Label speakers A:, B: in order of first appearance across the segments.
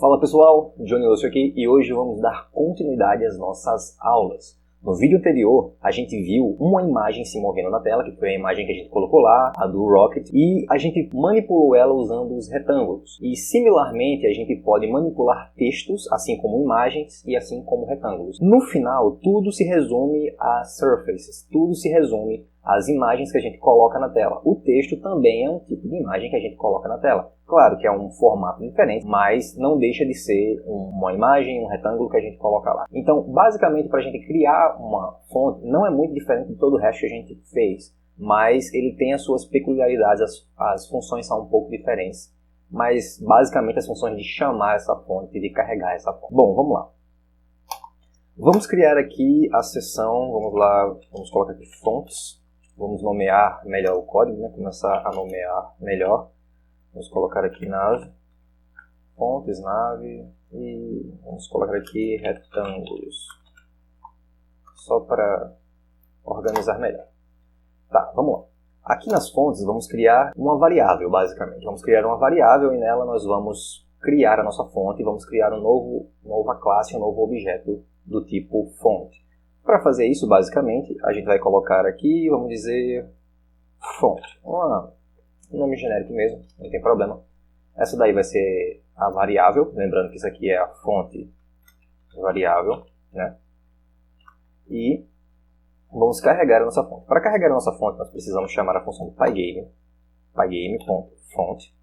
A: Fala pessoal, Johnny Lúcio aqui e hoje vamos dar continuidade às nossas aulas. No vídeo anterior, a gente viu uma imagem se movendo na tela, que foi a imagem que a gente colocou lá, a do Rocket, e a gente manipulou ela usando os retângulos. E similarmente, a gente pode manipular textos, assim como imagens e assim como retângulos. No final, tudo se resume a surfaces, tudo se resume às imagens que a gente coloca na tela. O texto também é um tipo de imagem que a gente coloca na tela. Claro que é um formato diferente, mas não deixa de ser uma imagem, um retângulo que a gente coloca lá. Então, basicamente, para a gente criar uma fonte, não é muito diferente de todo o resto que a gente fez, mas ele tem as suas peculiaridades, as funções são um pouco diferentes, mas basicamente as funções de chamar essa fonte e de carregar essa fonte. Bom, vamos lá. Vamos criar aqui a seção, vamos lá, vamos colocar aqui fontes. Vamos nomear melhor o código, né? Começar a nomear melhor. Vamos colocar aqui nave, fontes, nave, e vamos colocar aqui retângulos, só para organizar melhor. Tá, vamos lá. Aqui nas fontes vamos criar uma variável, basicamente. Vamos criar uma variável e nela nós vamos criar a nossa fonte e vamos criar nova classe, um novo objeto do tipo fonte. Para fazer isso, basicamente, a gente vai colocar aqui, vamos dizer, fonte. Um nome genérico mesmo, não tem problema. Essa daí vai ser a variável, lembrando que isso aqui é a fonte variável, né? E vamos carregar a nossa fonte. Para carregar a nossa fonte, nós precisamos chamar a função do Pygame, pygame.fonte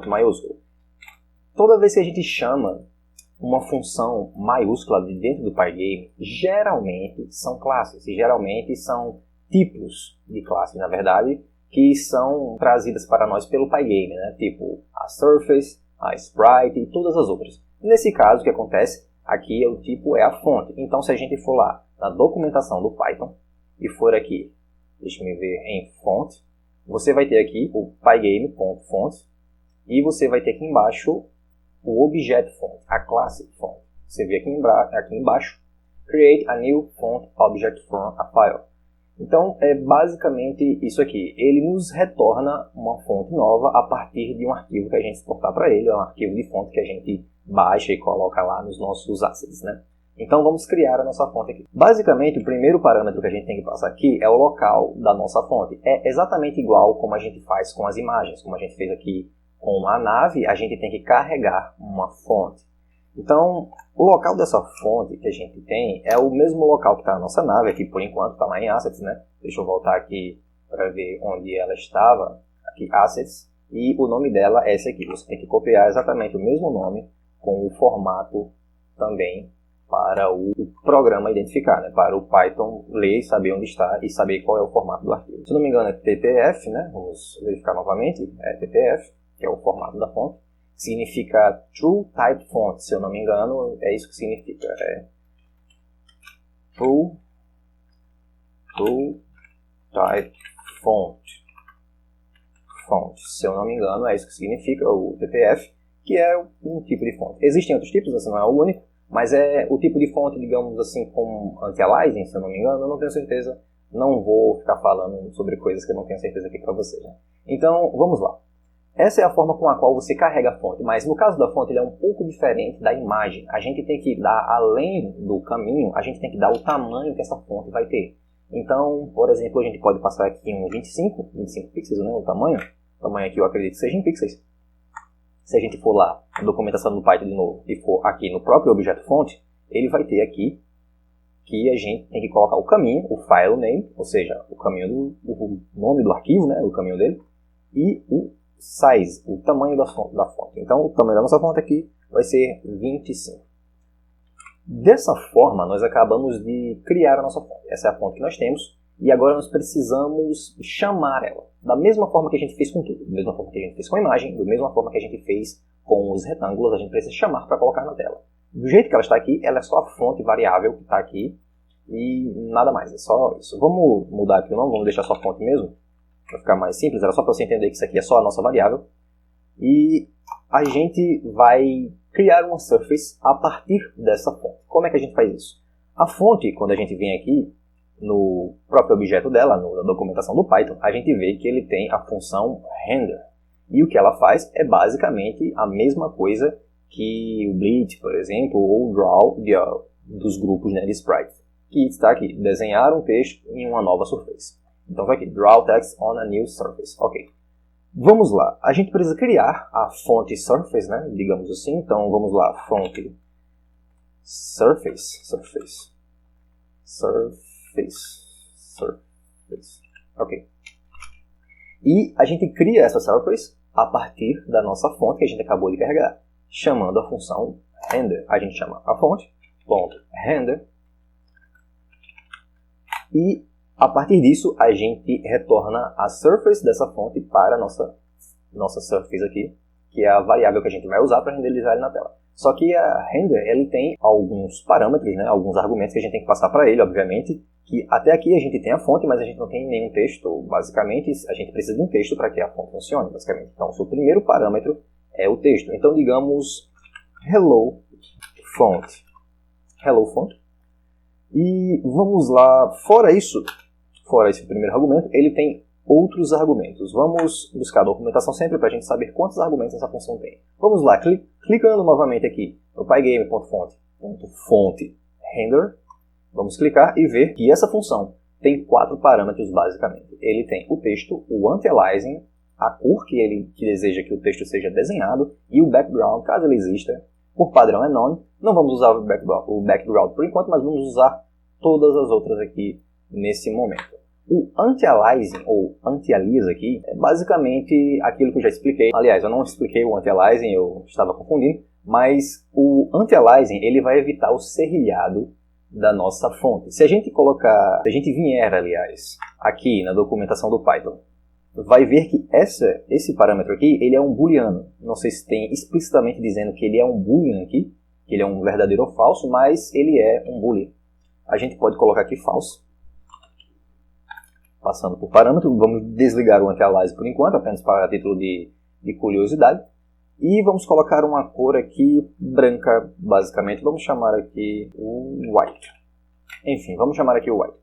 A: maiúsculo. Toda vez que a gente chama uma função maiúscula de dentro do Pygame, geralmente são classes, e geralmente são tipos de classes, na verdade, que são trazidas para nós pelo Pygame, né? Tipo a Surface, a Sprite e todas as outras. Nesse caso, o que acontece aqui o tipo é a fonte. Então, se a gente for lá na documentação do Python e for aqui, deixa eu ver, em fonte, você vai ter aqui o pygame.fonte e você vai ter aqui embaixo o objeto fonte, a classe fonte. Você vê aqui embaixo, create a new font object from a file. Então, é basicamente isso aqui. Ele nos retorna uma fonte nova a partir de um arquivo que a gente exportar para ele, é um arquivo de fonte que a gente baixa e coloca lá nos nossos assets, né? Então, vamos criar a nossa fonte aqui. Basicamente, o primeiro parâmetro que a gente tem que passar aqui é o local da nossa fonte. É exatamente igual como a gente faz com as imagens, como a gente fez aqui com a nave, a gente tem que carregar uma fonte. Então, o local dessa fonte que a gente tem é o mesmo local que está na nossa nave, aqui por enquanto está lá em Assets, né? Deixa eu voltar aqui para ver onde ela estava, aqui Assets, e o nome dela é esse aqui. Você tem que copiar exatamente o mesmo nome com o formato também para o programa identificar, né? Para o Python ler, saber onde está e saber qual é o formato do arquivo. Se não me engano é TTF, né? Vamos verificar novamente, é TTF, que é o formato da fonte. Significa True Type Font, se eu não me engano, é isso que significa. É True Type Font. Se eu não me engano, é isso que significa o TTF, que é um tipo de fonte. Existem outros tipos, esse não é o único, mas é o tipo de fonte, digamos assim, com anti-aliasing, se eu não me engano, eu não tenho certeza. Não vou ficar falando sobre coisas que eu não tenho certeza aqui para vocês, né? Então, vamos lá. Essa é a forma com a qual você carrega a fonte, mas no caso da fonte ele é um pouco diferente da imagem. A gente tem que dar, além do caminho, a gente tem que dar o tamanho que essa fonte vai ter. Então, por exemplo, a gente pode passar aqui um 25 pixels, né, o tamanho aqui eu acredito que seja em pixels. Se a gente for lá na documentação do Python de novo e for aqui no próprio objeto fonte, ele vai ter aqui que a gente tem que colocar o caminho, o file name, ou seja, o caminho o nome do arquivo, né, o caminho dele, e o size, o tamanho da fonte. Então, o tamanho da nossa fonte aqui vai ser 25. Dessa forma, nós acabamos de criar a nossa fonte. Essa é a fonte que nós temos. E agora nós precisamos chamar ela. Da mesma forma que a gente fez com tudo. Da mesma forma que a gente fez com a imagem. Da mesma forma que a gente fez com os retângulos. A gente precisa chamar para colocar na tela. Do jeito que ela está aqui, ela é só a fonte variável que está aqui. E nada mais. É só isso. Vamos mudar aqui o nome. Vamos deixar só a fonte mesmo. Para ficar mais simples, era só para você entender que isso aqui é só a nossa variável. E a gente vai criar uma surface a partir dessa fonte. Como é que a gente faz isso? A fonte, quando a gente vem aqui no próprio objeto dela, na documentação do Python, a gente vê que ele tem a função render. E o que ela faz é basicamente a mesma coisa que o Bleach, por exemplo, ou o Draw dos grupos, né, de Sprite, que está aqui, desenhar um texto em uma nova surface. Então vai aqui, Draw text on a new surface. Ok. Vamos lá, a gente precisa criar a fonte surface, né, digamos assim. Então vamos lá, fonte surface. Ok. E a gente cria essa surface a partir da nossa fonte que a gente acabou de carregar, chamando a função render. A gente chama a fonte, .render, e a partir disso a gente retorna a surface dessa fonte para a nossa surface aqui, que é a variável que a gente vai usar para renderizar ele na tela. Só que a render, ele tem alguns parâmetros, né, alguns argumentos que a gente tem que passar para ele, obviamente, que até aqui a gente tem a fonte, mas a gente não tem nenhum texto. Basicamente, a gente precisa de um texto para que a fonte funcione, basicamente. Então, o seu primeiro parâmetro é o texto. Então, digamos, hello font. E vamos lá, fora esse primeiro argumento, ele tem outros argumentos. Vamos buscar a documentação sempre para a gente saber quantos argumentos essa função tem. Vamos lá, clicando novamente aqui no pygame.fonte render, vamos clicar e ver que essa função tem 4 parâmetros basicamente. Ele tem o texto, o anti-aliasing, a cor que ele deseja que o texto seja desenhado e o background, caso ele exista. Por padrão é none. Não vamos usar o background por enquanto, mas vamos usar todas as outras aqui nesse momento. O anti-aliasing, ou anti-alias aqui, é basicamente aquilo que eu já expliquei. Aliás, eu não expliquei o anti-aliasing, eu estava confundindo, mas o anti-aliasing ele vai evitar o serrilhado da nossa fonte. Se a gente vier, aliás, aqui na documentação do Python, vai ver que esse parâmetro aqui, ele é um booleano. Não sei se tem explicitamente dizendo que ele é um boolean aqui, que ele é um verdadeiro ou falso, mas ele é um boolean. A gente pode colocar aqui falso. Passando por parâmetro, vamos desligar o anti-aliasing por enquanto, apenas para título de curiosidade. E vamos colocar uma cor aqui branca, basicamente. Vamos chamar aqui o white. Enfim, vamos chamar aqui o white.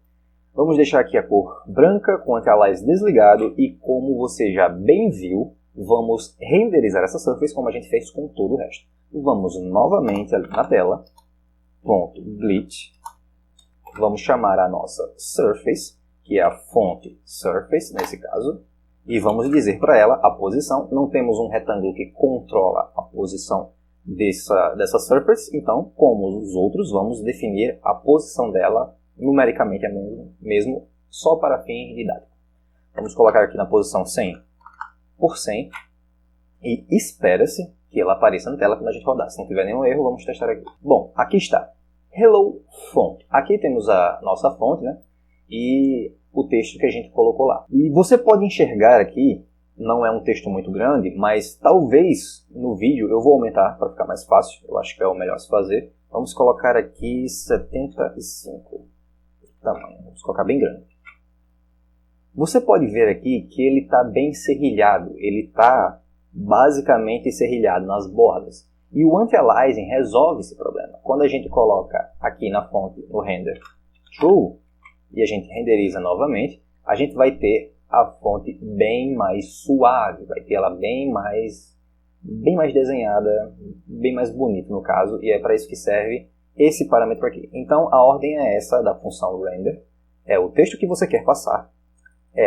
A: Vamos deixar aqui a cor branca com o anti-aliasing desligado e, como você já bem viu, vamos renderizar essa surface como a gente fez com todo o resto. Vamos novamente ali na tela, .glitch, vamos chamar a nossa surface, que é a fonte surface nesse caso, e vamos dizer para ela a posição. Não temos um retângulo que controla a posição dessa surface, então, como os outros, vamos definir a posição dela numericamente mesmo, só para fins didáticos. Vamos colocar aqui na posição 100 por 100 e espera-se que ela apareça na tela quando a gente rodar. Se não tiver nenhum erro, vamos testar aqui. Bom, aqui está. Hello Font. Aqui temos a nossa fonte, né? E o texto que a gente colocou lá. E você pode enxergar aqui, não é um texto muito grande, mas talvez no vídeo eu vou aumentar para ficar mais fácil. Eu acho que é o melhor se fazer. Vamos colocar aqui 75 tamanho. Vamos colocar bem grande. Você pode ver aqui que ele está bem serrilhado. Ele está basicamente serrilhado nas bordas. E o anti-aliasing resolve esse problema. Quando a gente coloca aqui na fonte, no render, true, e a gente renderiza novamente, a gente vai ter a fonte bem mais suave, vai ter ela bem mais desenhada, bem mais bonita no caso, e é para isso que serve esse parâmetro aqui. Então a ordem é essa da função render, é o texto que você quer passar,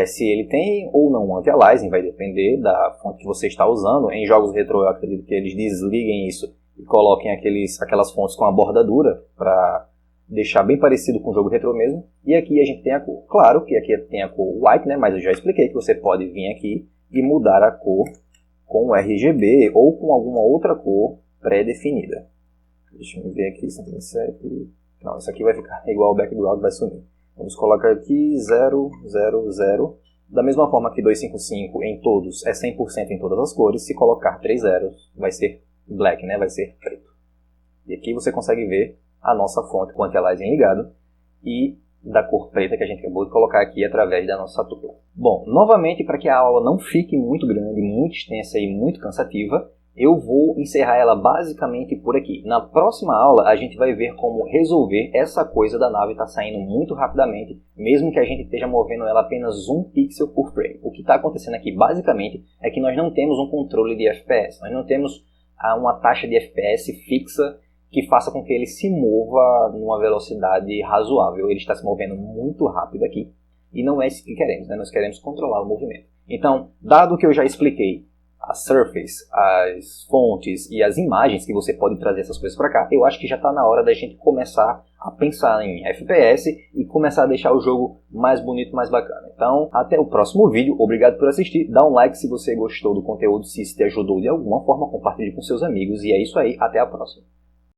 A: se ele tem ou não um anti-aliasing, vai depender da fonte que você está usando. Em jogos retrô eu acredito que eles desliguem isso e coloquem aquelas fontes com a borda dura para deixar bem parecido com o jogo retrô mesmo. E aqui a gente tem a cor. Claro que aqui tem a cor white, né? Mas eu já expliquei que você pode vir aqui e mudar a cor com o RGB ou com alguma outra cor pré-definida. Deixa eu ver aqui, 127. Não, isso aqui vai ficar igual ao background, vai sumir. Vamos colocar aqui 0, 0, 0. Da mesma forma que 255 em todos é 100% em todas as cores, se colocar 3 zeros vai ser black, né? Vai ser preto. E aqui você consegue ver a nossa fonte com o anti-aliasing ligado e da cor preta que a gente acabou de colocar aqui através da nossa tupla. Bom, novamente, para que a aula não fique muito grande, muito extensa e muito cansativa, eu vou encerrar ela basicamente por aqui. Na próxima aula a gente vai ver como resolver essa coisa da nave estar saindo muito rapidamente, mesmo que a gente esteja movendo ela apenas 1 pixel por frame. O que está acontecendo aqui basicamente é que nós não temos um controle de FPS, nós não temos uma taxa de FPS fixa que faça com que ele se mova numa velocidade razoável. Ele está se movendo muito rápido aqui e não é isso que queremos, né? Nós queremos controlar o movimento. Então, dado que eu já expliquei a surface, as fontes e as imagens que você pode trazer essas coisas para cá, eu acho que já está na hora da gente começar a pensar em FPS e começar a deixar o jogo mais bonito, mais bacana. Então, até o próximo vídeo. Obrigado por assistir. Dá um like se você gostou do conteúdo, se isso te ajudou de alguma forma, compartilhe com seus amigos. E é isso aí. Até a próxima.